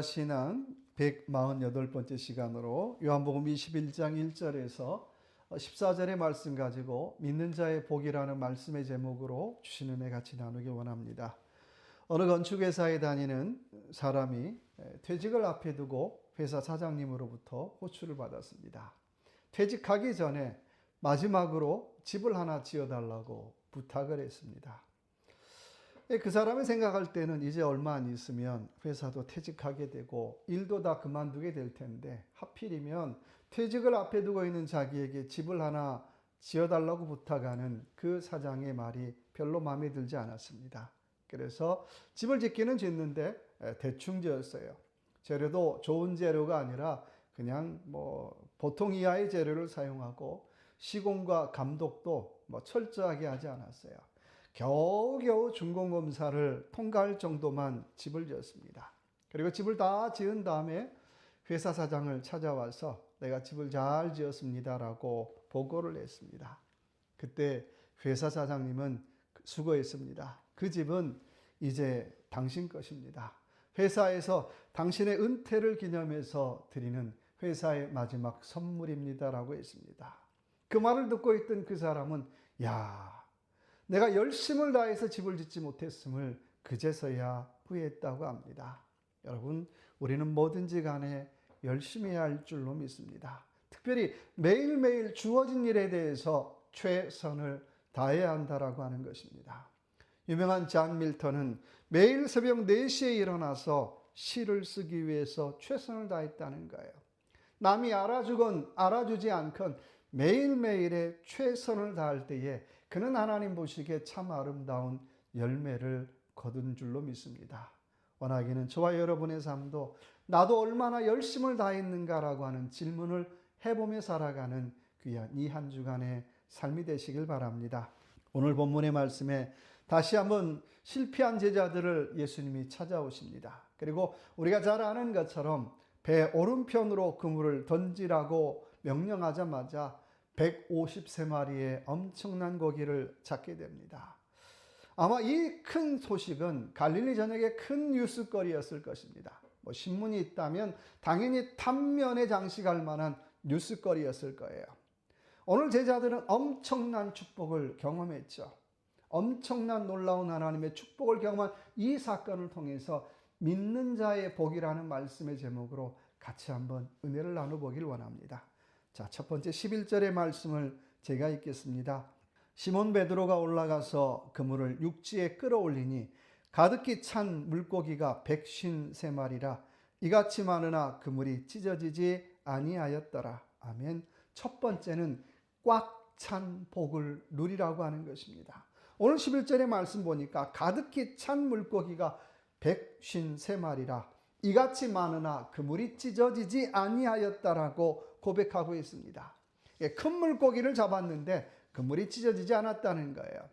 제자신앙 148번째 시간으로 요한복음 21장 1절에서 14절의 말씀 가지고 믿는 자의 복이라는 말씀의 제목으로 주신 은혜 같이 나누기 원합니다. 어느 건축회사에 다니는 사람이 퇴직을 앞에 두고 회사 사장님으로부터 호출을 받았습니다. 퇴직하기 전에 마지막으로 집을 하나 지어달라고 부탁을 했습니다. 그 사람이 생각할 때는 이제 얼마 안 있으면 회사도 퇴직하게 되고 일도 다 그만두게 될 텐데 하필이면 퇴직을 앞에 두고 있는 자기에게 집을 하나 지어달라고 부탁하는 그 사장의 말이 별로 마음에 들지 않았습니다. 그래서 집을 짓기는 짓는데 대충 지었어요. 재료도 좋은 재료가 아니라 그냥 보통 이하의 재료를 사용하고 시공과 감독도 철저하게 하지 않았어요. 겨우겨우 준공검사를 통과할 정도만 집을 지었습니다. 그리고 집을 다 지은 다음에 회사 사장을 찾아와서 내가 집을 잘 지었습니다라고 보고를 했습니다. 그때 회사 사장님은 수고했습니다. 그 집은 이제 당신 것입니다. 회사에서 당신의 은퇴를 기념해서 드리는 회사의 마지막 선물입니다라고 했습니다. 그 말을 듣고 있던 그 사람은 내가 열심을 다해서 집을 짓지 못했음을 그제서야 후회했다고 합니다. 여러분, 우리는 뭐든지 간에 열심히 해야 할 줄로 믿습니다. 특별히 매일매일 주어진 일에 대해서 최선을 다해야 한다라고 하는 것입니다. 유명한 잔 밀턴은 매일 새벽 4시에 일어나서 시를 쓰기 위해서 최선을 다했다는 거예요. 남이 알아주건 알아주지 않건 매일매일의 최선을 다할 때에 그는 하나님 보시기에 참 아름다운 열매를 거둔 줄로 믿습니다. 원하기는 저와 여러분의 삶도 나도 얼마나 열심을 다했는가라고 하는 질문을 해보며 살아가는 귀한 이 한 주간의 삶이 되시길 바랍니다. 오늘 본문의 말씀에 다시 한번 실패한 제자들을 예수님이 찾아오십니다. 그리고 우리가 잘 아는 것처럼 배 오른편으로 그물을 던지라고 명령하자마자 153마리의 엄청난 고기를 잡게 됩니다. 아마 이 큰 소식은 갈릴리 전역의 큰 뉴스거리였을 것입니다. 신문이 있다면 당연히 탑면에 장식할 만한 뉴스거리였을 거예요. 오늘 제자들은 엄청난 축복을 경험했죠. 엄청난 놀라운 하나님의 축복을 경험한 이 사건을 통해서 믿는 자의 복이라는 말씀의 제목으로 같이 한번 은혜를 나눠보길 원합니다. 자, 첫 번째 11절의 말씀을 제가 읽겠습니다. 시몬 베드로가 올라가서 그물을 육지에 끌어올리니 가득히 찬 물고기가 153마리라 이같이 많으나 그물이 찢어지지 아니하였더라. 아멘. 첫 번째는 꽉 찬 복을 누리라고 하는 것입니다. 오늘 11절의 말씀 보니까 가득히 찬 물고기가 153마리라 이같이 많으나 그물이 찢어지지 아니하였다라고 고백하고 있습니다. 큰 물고기를 잡았는데 그물이 찢어지지 않았다는 거예요.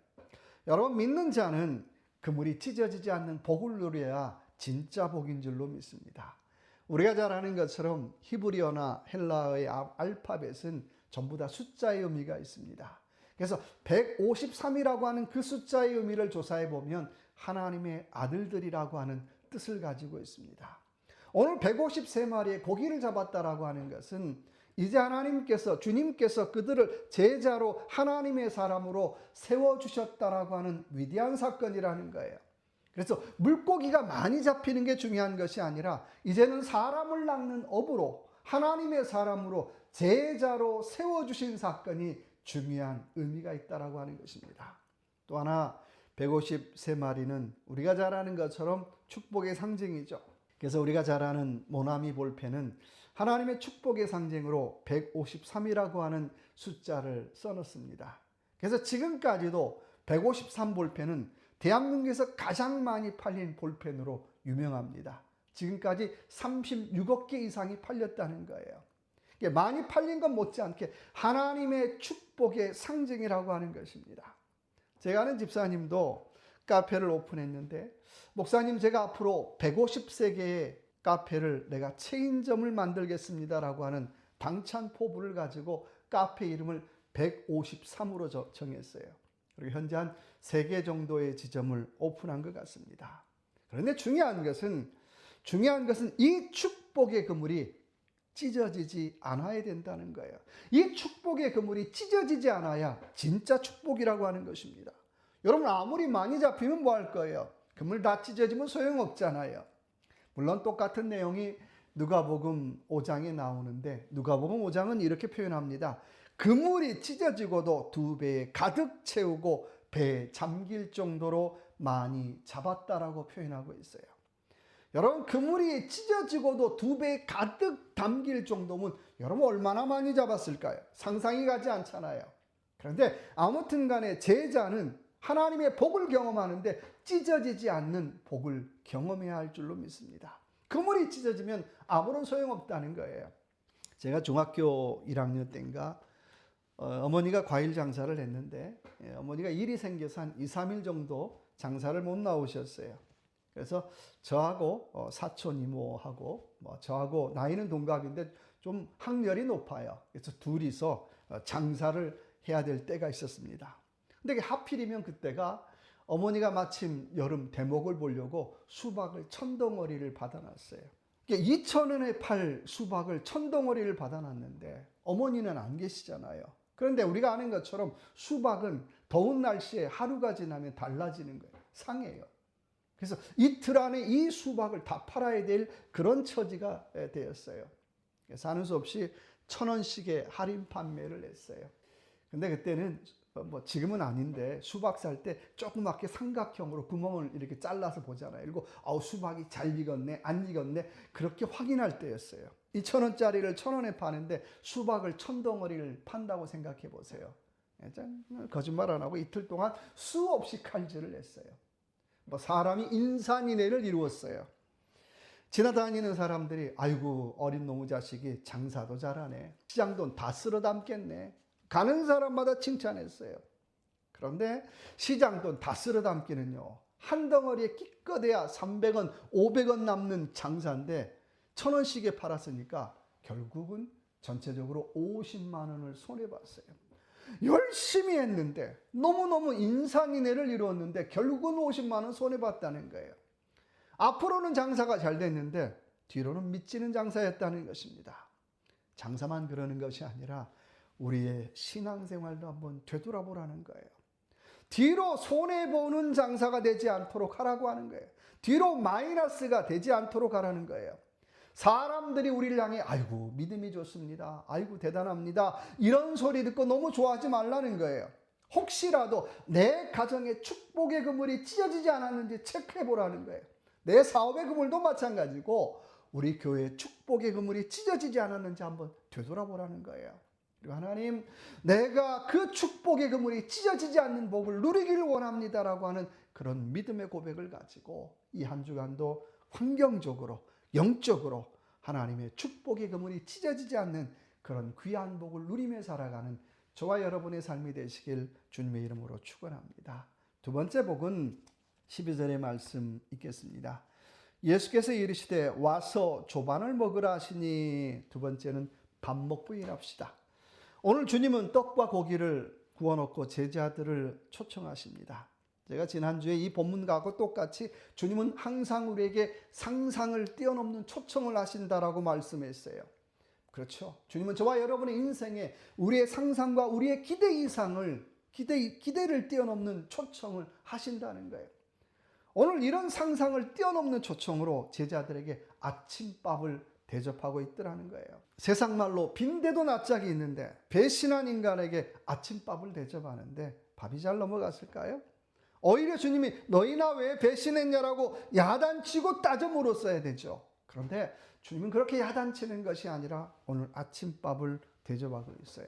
여러분, 믿는 자는 그물이 찢어지지 않는 복을 누려야 진짜 복인 줄로 믿습니다. 우리가 잘 아는 것처럼 히브리어나 헬라어의 알파벳은 전부 다 숫자의 의미가 있습니다. 그래서 153이라고 하는 그 숫자의 의미를 조사해 보면 하나님의 아들들이라고 하는 뜻을 가지고 있습니다. 오늘 153마리의 고기를 잡았다라고 하는 것은 이제 주님께서 그들을 제자로 하나님의 사람으로 세워주셨다라고 하는 위대한 사건이라는 거예요. 그래서 물고기가 많이 잡히는 게 중요한 것이 아니라 이제는 사람을 낚는 업으로 하나님의 사람으로 제자로 세워주신 사건이 중요한 의미가 있다라고 하는 것입니다. 또 하나 153마리는 우리가 잘 아는 것처럼 축복의 상징이죠. 그래서 우리가 잘 아는 모나미 볼펜은 하나님의 축복의 상징으로 153이라고 하는 숫자를 써놓습니다. 그래서 지금까지도 153 볼펜은 대한민국에서 가장 많이 팔린 볼펜으로 유명합니다. 지금까지 36억 개 이상이 팔렸다는 거예요. 많이 팔린 것 못지않게 하나님의 축복의 상징이라고 하는 것입니다. 제가 아는 집사님도 카페를 오픈했는데 목사님, 제가 앞으로 150세계의 카페를 내가 체인점을 만들겠습니다라고 하는 당찬 포부를 가지고 카페 이름을 153으로 정했어요. 그리고 현재 한 3개 정도의 지점을 오픈한 것 같습니다. 그런데 중요한 것은 중요한 것은 이 축복의 그물이 찢어지지 않아야 된다는 거예요. 이 축복의 그물이 찢어지지 않아야 진짜 축복이라고 하는 것입니다. 여러분, 아무리 많이 잡히면 뭐 할 거예요? 그물 다 찢어지면 소용없잖아요. 물론 똑같은 내용이 누가복음 5장에 나오는데, 누가복음 5장은 이렇게 표현합니다. 그물이 찢어지고도 2배에 가득 채우고 배에 잠길 정도로 많이 잡았다라고 표현하고 있어요. 여러분, 그물이 찢어지고도 2배에 가득 담길 정도면 여러분 얼마나 많이 잡았을까요? 상상이 가지 않잖아요. 그런데 아무튼 간에 제자는 하나님의 복을 경험하는데 찢어지지 않는 복을 경험해야 할 줄로 믿습니다. 그물이 찢어지면 아무런 소용없다는 거예요. 제가 중학교 1학년 때인가 어머니가 과일 장사를 했는데, 어머니가 일이 생겨서 한 2, 3일 정도 장사를 못 나오셨어요. 그래서 저하고 사촌 이모하고 저하고 나이는 동갑인데 좀 학렬이 높아요. 그래서 둘이서 장사를 해야 될 때가 있었습니다. 근데 하필이면 그때가 어머니가 마침 여름 대목을 보려고 수박을 1,000덩어리를 받아놨어요. 2,000원에 팔 수박을 1,000덩어리를 받아놨는데 어머니는 안 계시잖아요. 그런데 우리가 아는 것처럼 수박은 더운 날씨에 하루가 지나면 달라지는 거예요. 상해요. 그래서 이틀 안에 이 수박을 다 팔아야 될 그런 처지가 되었어요. 그래서 하는 수 없이 1,000원씩의 할인 판매를 했어요. 근데 그때는 지금은 아닌데 수박 살 때 조그맣게 삼각형으로 구멍을 이렇게 잘라서 보잖아요. 그리고 수박이 잘 익었네, 안 익었네, 그렇게 확인할 때였어요. 2,000원짜리를 1,000원에 파는데 수박을 1,000덩어리를 판다고 생각해 보세요. 거짓말 안 하고 이틀 동안 수없이 칼질을 했어요. 사람이 인산인해를 이루었어요. 지나다니는 사람들이 아이고 어린 놈의 자식이 장사도 잘하네, 시장 돈 다 쓸어 담겠네, 가는 사람마다 칭찬했어요. 그런데 시장 돈 다 쓸어 담기는요, 한 덩어리에 기껏해야 300원, 500원 남는 장사인데 1,000원씩에 팔았으니까 결국은 전체적으로 50만 원을 손해봤어요. 열심히 했는데 너무너무 인산인해를 이루었는데 결국은 50만 원 손해봤다는 거예요. 앞으로는 장사가 잘 됐는데 뒤로는 미치는 장사였다는 것입니다. 장사만 그러는 것이 아니라 우리의 신앙생활도 한번 되돌아보라는 거예요. 뒤로 손해보는 장사가 되지 않도록 하라고 하는 거예요. 뒤로 마이너스가 되지 않도록 하라는 거예요. 사람들이 우리를 향해 아이고 믿음이 좋습니다, 아이고 대단합니다, 이런 소리 듣고 너무 좋아하지 말라는 거예요. 혹시라도 내 가정의 축복의 그물이 찢어지지 않았는지 체크해 보라는 거예요. 내 사업의 그물도 마찬가지고 우리 교회의 축복의 그물이 찢어지지 않았는지 한번 되돌아보라는 거예요. 그리고 하나님, 내가 그 축복의 그물이 찢어지지 않는 복을 누리기를 원합니다라고 하는 그런 믿음의 고백을 가지고 이 한 주간도 환경적으로 영적으로 하나님의 축복의 그물이 찢어지지 않는 그런 귀한 복을 누리며 살아가는 저와 여러분의 삶이 되시길 주님의 이름으로 축원합니다. 두 번째 복은 12절의 말씀 읽겠습니다. 예수께서 이르시되 와서 조반을 먹으라 하시니, 두 번째는 밥 먹고 일합시다. 오늘 주님은 떡과 고기를 구워놓고 제자들을 초청하십니다. 제가 지난주에 이 본문과도 똑같이 주님은 항상 우리에게 상상을 뛰어넘는 초청을 하신다라고 말씀했어요. 그렇죠. 주님은 저와 여러분의 인생에 우리의 상상과 우리의 기대 이상을, 기대를 뛰어넘는 초청을 하신다는 거예요. 오늘 이런 상상을 뛰어넘는 초청으로 제자들에게 아침밥을 대접하고 있더라는 거예요. 세상 말로 빈대도 낯짝이 있는데 배신한 인간에게 아침밥을 대접하는데 밥이 잘 넘어갔을까요? 오히려 주님이 너희나 왜 배신했냐라고 야단치고 따져 물었어야 되죠. 그런데 주님은 그렇게 야단치는 것이 아니라 오늘 아침밥을 대접하고 있어요.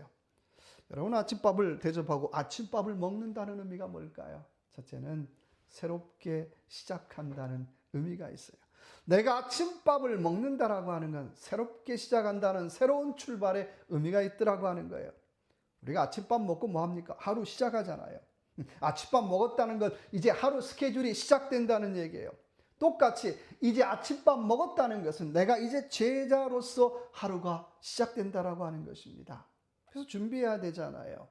여러분, 아침밥을 대접하고 아침밥을 먹는다는 의미가 뭘까요? 첫째는 새롭게 시작한다는 의미가 있어요. 내가 아침밥을 먹는다라고 하는 건 새롭게 시작한다는 새로운 출발의 의미가 있더라고 하는 거예요. 우리가 아침밥 먹고 뭐 합니까? 하루 시작하잖아요. 아침밥 먹었다는 건 이제 하루 스케줄이 시작된다는 얘기예요. 똑같이 이제 아침밥 먹었다는 것은 내가 이제 제자로서 하루가 시작된다라고 하는 것입니다. 그래서 준비해야 되잖아요.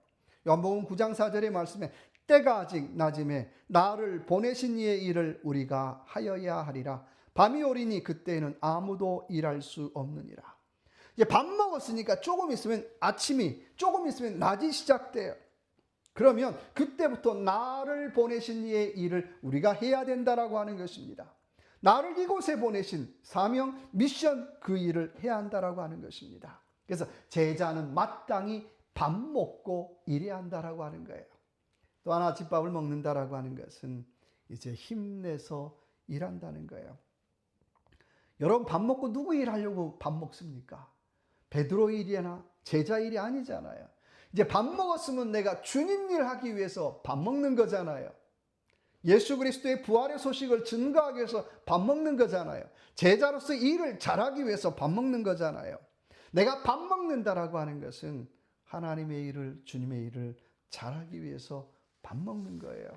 요한복음 9장 4절의 말씀에 때가 아직 낮음에 나를 보내신 이의 일을 우리가 하여야 하리라. 밤이 오리니 그때에는 아무도 일할 수 없느니라. 이제 밥 먹었으니까 조금 있으면 아침이, 조금 있으면 낮이 시작돼요. 그러면 그때부터 나를 보내신 이의 일을 우리가 해야 된다라고 하는 것입니다. 나를 이곳에 보내신 사명, 미션, 그 일을 해야 한다라고 하는 것입니다. 그래서 제자는 마땅히 밥 먹고 일해야 한다라고 하는 거예요. 또 하나 집밥을 먹는다라고 하는 것은 이제 힘내서 일한다는 거예요. 여러분, 밥 먹고 누구 일하려고 밥 먹습니까? 베드로 일이나 제자 일이 아니잖아요. 이제 밥 먹었으면 내가 주님 일 하기 위해서 밥 먹는 거잖아요. 예수 그리스도의 부활의 소식을 증거하기 위해서 밥 먹는 거잖아요. 제자로서 일을 잘하기 위해서 밥 먹는 거잖아요. 내가 밥 먹는다라고 하는 것은 하나님의 일을, 주님의 일을 잘하기 위해서 밥 먹는 거예요.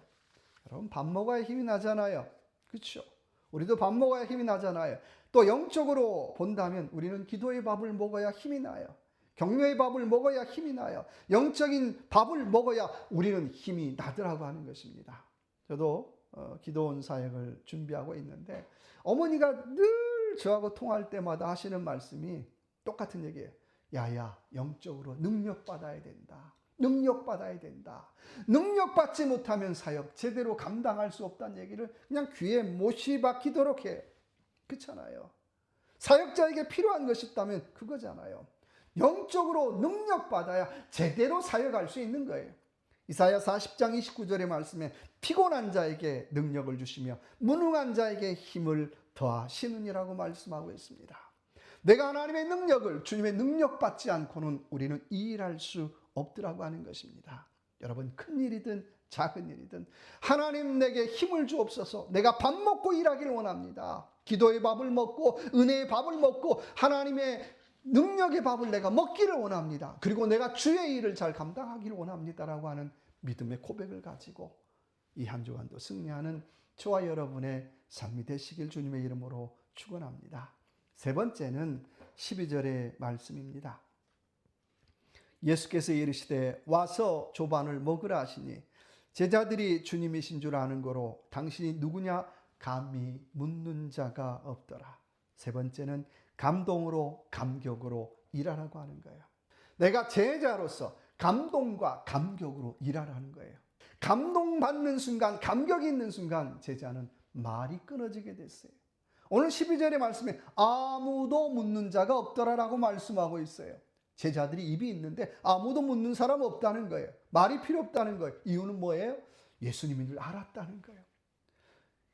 여러분, 밥 먹어야 힘이 나잖아요. 그렇죠? 우리도 밥 먹어야 힘이 나잖아요. 또 영적으로 본다면 우리는 기도의 밥을 먹어야 힘이 나요. 격려의 밥을 먹어야 힘이 나요. 영적인 밥을 먹어야 우리는 힘이 나더라고 하는 것입니다. 저도 기도원 사역을 준비하고 있는데 어머니가 늘 저하고 통화할 때마다 하시는 말씀이 똑같은 얘기예요. 야야, 영적으로 능력받아야 된다. 능력받아야 된다. 능력받지 못하면 사역 제대로 감당할 수 없다는 얘기를 그냥 귀에 못이 박히도록 해요. 그렇잖아요. 사역자에게 필요한 것이 있다면 그거잖아요. 영적으로 능력받아야 제대로 사역할 수 있는 거예요. 이사야 40장 29절의 말씀에 피곤한 자에게 능력을 주시며 무능한 자에게 힘을 더하시느니라고 말씀하고 있습니다. 내가 하나님의 능력을, 주님의 능력 받지 않고는 우리는 일할 수 없더라고 하는 것입니다. 여러분, 큰 일이든 작은 일이든 하나님 내게 힘을 주옵소서. 내가 밥 먹고 일하기를 원합니다. 기도의 밥을 먹고 은혜의 밥을 먹고 하나님의 능력의 밥을 내가 먹기를 원합니다. 그리고 내가 주의 일을 잘 감당하기를 원합니다라고 하는 믿음의 고백을 가지고 이 한 주간도 승리하는 저와 여러분의 삶이 되시길 주님의 이름으로 축원합니다. 세 번째는 12절의 말씀입니다. 예수께서 이르시되 와서 조반을 먹으라 하시니 제자들이 주님이신 줄 아는 거로 당신이 누구냐 감히 묻는 자가 없더라. 세 번째는 감동으로 감격으로 일하라고 하는 거예요. 내가 제자로서 감동과 감격으로 일하라는 거예요. 감동받는 순간, 감격이 있는 순간 제자는 말이 끊어지게 됐어요. 오늘 12절의 말씀에 아무도 묻는 자가 없더라라고 말씀하고 있어요. 제자들이 입이 있는데 아무도 묻는 사람 없다는 거예요. 말이 필요 없다는 거예요. 이유는 뭐예요? 예수님인 줄 알았다는 거예요.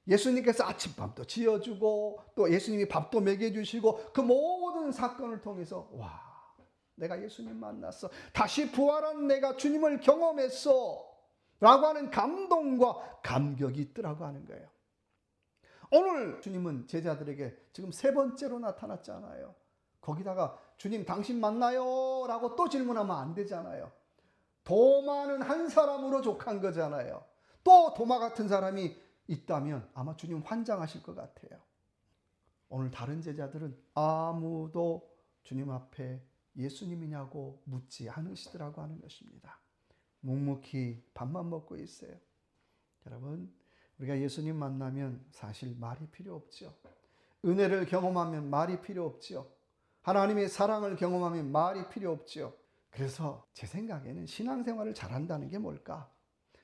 예수님께서 아침밥도 지어주고 또 예수님이 밥도 먹여주시고 그 모든 사건을 통해서 와, 내가 예수님 만났어. 다시 부활한 내가 주님을 경험했어. 라고 하는 감동과 감격이 있더라고 하는 거예요. 오늘 주님은 제자들에게 지금 세 번째로 나타났잖아요. 거기다가 주님 당신 만나요? 라고 또 질문하면 안 되잖아요. 도마는 한 사람으로 족한 거잖아요. 또 도마 같은 사람이 있다면 아마 주님 환장하실 것 같아요. 오늘 다른 제자들은 아무도 주님 앞에 예수님이냐고 묻지 않으시더라고 하는 것입니다. 묵묵히 밥만 먹고 있어요. 여러분, 우리가 예수님 만나면 사실 말이 필요 없죠. 은혜를 경험하면 말이 필요 없죠. 하나님의 사랑을 경험하면 말이 필요 없죠. 그래서 제 생각에는 신앙생활을 잘한다는 게 뭘까?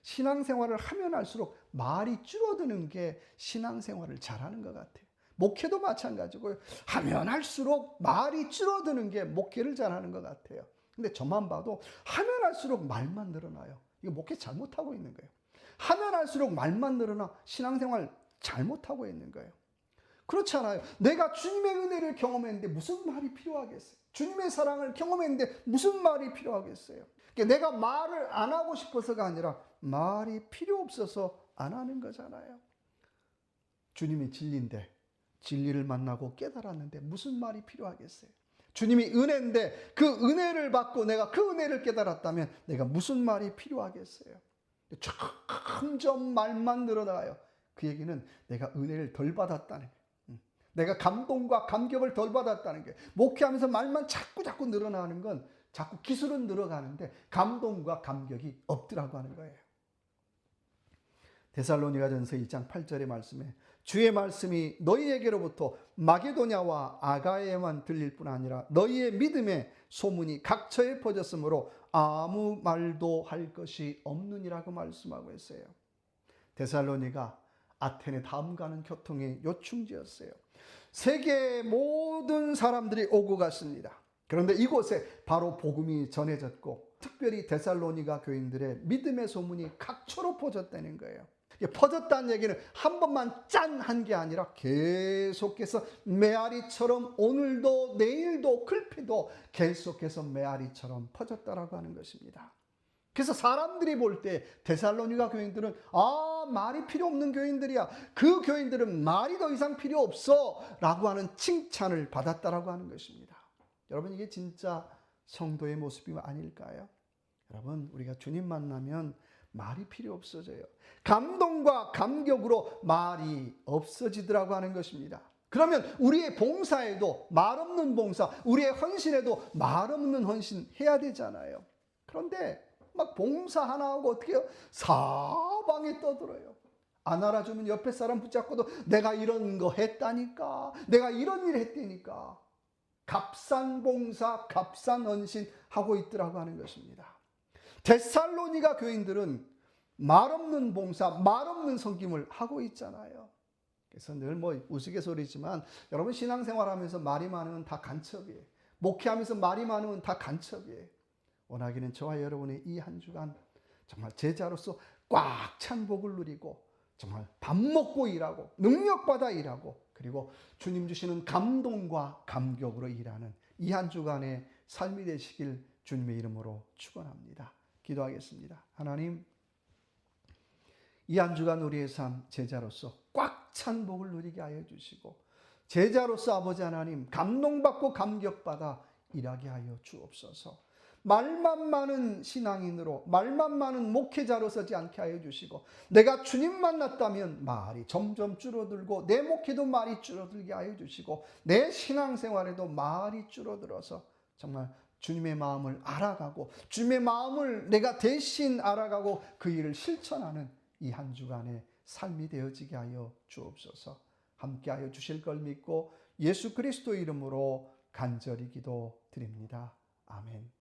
신앙생활을 하면 할수록 말이 줄어드는 게 신앙생활을 잘하는 것 같아요. 목회도 마찬가지고요. 하면 할수록 말이 줄어드는 게 목회를 잘하는 것 같아요. 근데 저만 봐도 하면 할수록 말만 늘어나요. 이거 목회 잘못하고 있는 거예요. 하면 할수록 말만 늘어나 신앙생활 잘못하고 있는 거예요. 그렇잖아요. 내가 주님의 은혜를 경험했는데 무슨 말이 필요하겠어요? 주님의 사랑을 경험했는데 무슨 말이 필요하겠어요? 내가 말을 안 하고 싶어서가 아니라 말이 필요 없어서 안 하는 거잖아요. 주님이 진리인데 진리를 만나고 깨달았는데 무슨 말이 필요하겠어요? 주님이 은혜인데 그 은혜를 받고 내가 그 은혜를 깨달았다면 내가 무슨 말이 필요하겠어요? 점점 말만 늘어나요. 그 얘기는 내가 은혜를 덜 받았다는 거예요. 내가 감동과 감격을 덜 받았다는 게, 목회하면서 말만 자꾸 늘어나는 건 자꾸 기술은 늘어가는데 감동과 감격이 없더라고 하는 거예요. 데살로니가전서 1장 8절의 말씀에 주의 말씀이 너희에게로부터 마게도냐와 아가야에만 들릴 뿐 아니라 너희의 믿음의 소문이 각처에 퍼졌으므로 아무 말도 할 것이 없느니라고 말씀하고 있어요. 데살로니가 아테네 다음 가는 교통의 요충지였어요. 세계의 모든 사람들이 오고 갔습니다. 그런데 이곳에 바로 복음이 전해졌고 특별히 데살로니가 교인들의 믿음의 소문이 각처로 퍼졌다는 거예요. 퍼졌다는 얘기는 한 번만 짠 한 게 아니라 계속해서 메아리처럼 오늘도 내일도 글피도 계속해서 메아리처럼 퍼졌다라고 하는 것입니다. 그래서 사람들이 볼 때 데살로니가 교인들은 말이 필요 없는 교인들이야. 그 교인들은 말이 더 이상 필요 없어 라고 하는 칭찬을 받았다라고 하는 것입니다. 여러분, 이게 진짜 성도의 모습이 아닐까요? 여러분, 우리가 주님 만나면 말이 필요 없어져요. 감동과 감격으로 말이 없어지더라고 하는 것입니다. 그러면 우리의 봉사에도 말 없는 봉사, 우리의 헌신에도 말 없는 헌신 해야 되잖아요. 그런데 막 봉사 하나 하고 어떻게 해요? 사방에 떠들어요. 안 알아주면 옆에 사람 붙잡고도 내가 이런 거 했다니까, 내가 이런 일 했다니까. 값싼 봉사, 값싼 헌신 하고 있더라고 하는 것입니다. 데살로니가 교인들은 말 없는 봉사, 말 없는 섬김을 하고 있잖아요. 그래서 늘 우스갯소리지만 여러분, 신앙생활하면서 말이 많으면 다 간첩이에요. 목회하면서 말이 많으면 다 간첩이에요. 원하기는 저와 여러분의 이 한 주간 정말 제자로서 꽉 찬 복을 누리고 정말 밥 먹고 일하고 능력받아 일하고 그리고 주님 주시는 감동과 감격으로 일하는 이 한 주간의 삶이 되시길 주님의 이름으로 축원합니다. 기도하겠습니다. 하나님, 이 한 주간 우리의 삶 제자로서 꽉 찬 복을 누리게 하여 주시고 제자로서 아버지 하나님 감동받고 감격받아 일하게 하여 주옵소서. 말만 많은 신앙인으로 말만 많은 목회자로 서지 않게 하여 주시고 내가 주님 만났다면 말이 점점 줄어들고 내 목회도 말이 줄어들게 하여 주시고 내 신앙생활에도 말이 줄어들어서 정말 주님의 마음을 알아가고 주님의 마음을 내가 대신 알아가고 그 일을 실천하는 이 한 주간의 삶이 되어지게 하여 주옵소서. 함께하여 주실 걸 믿고 예수 그리스도 이름으로 간절히 기도드립니다. 아멘.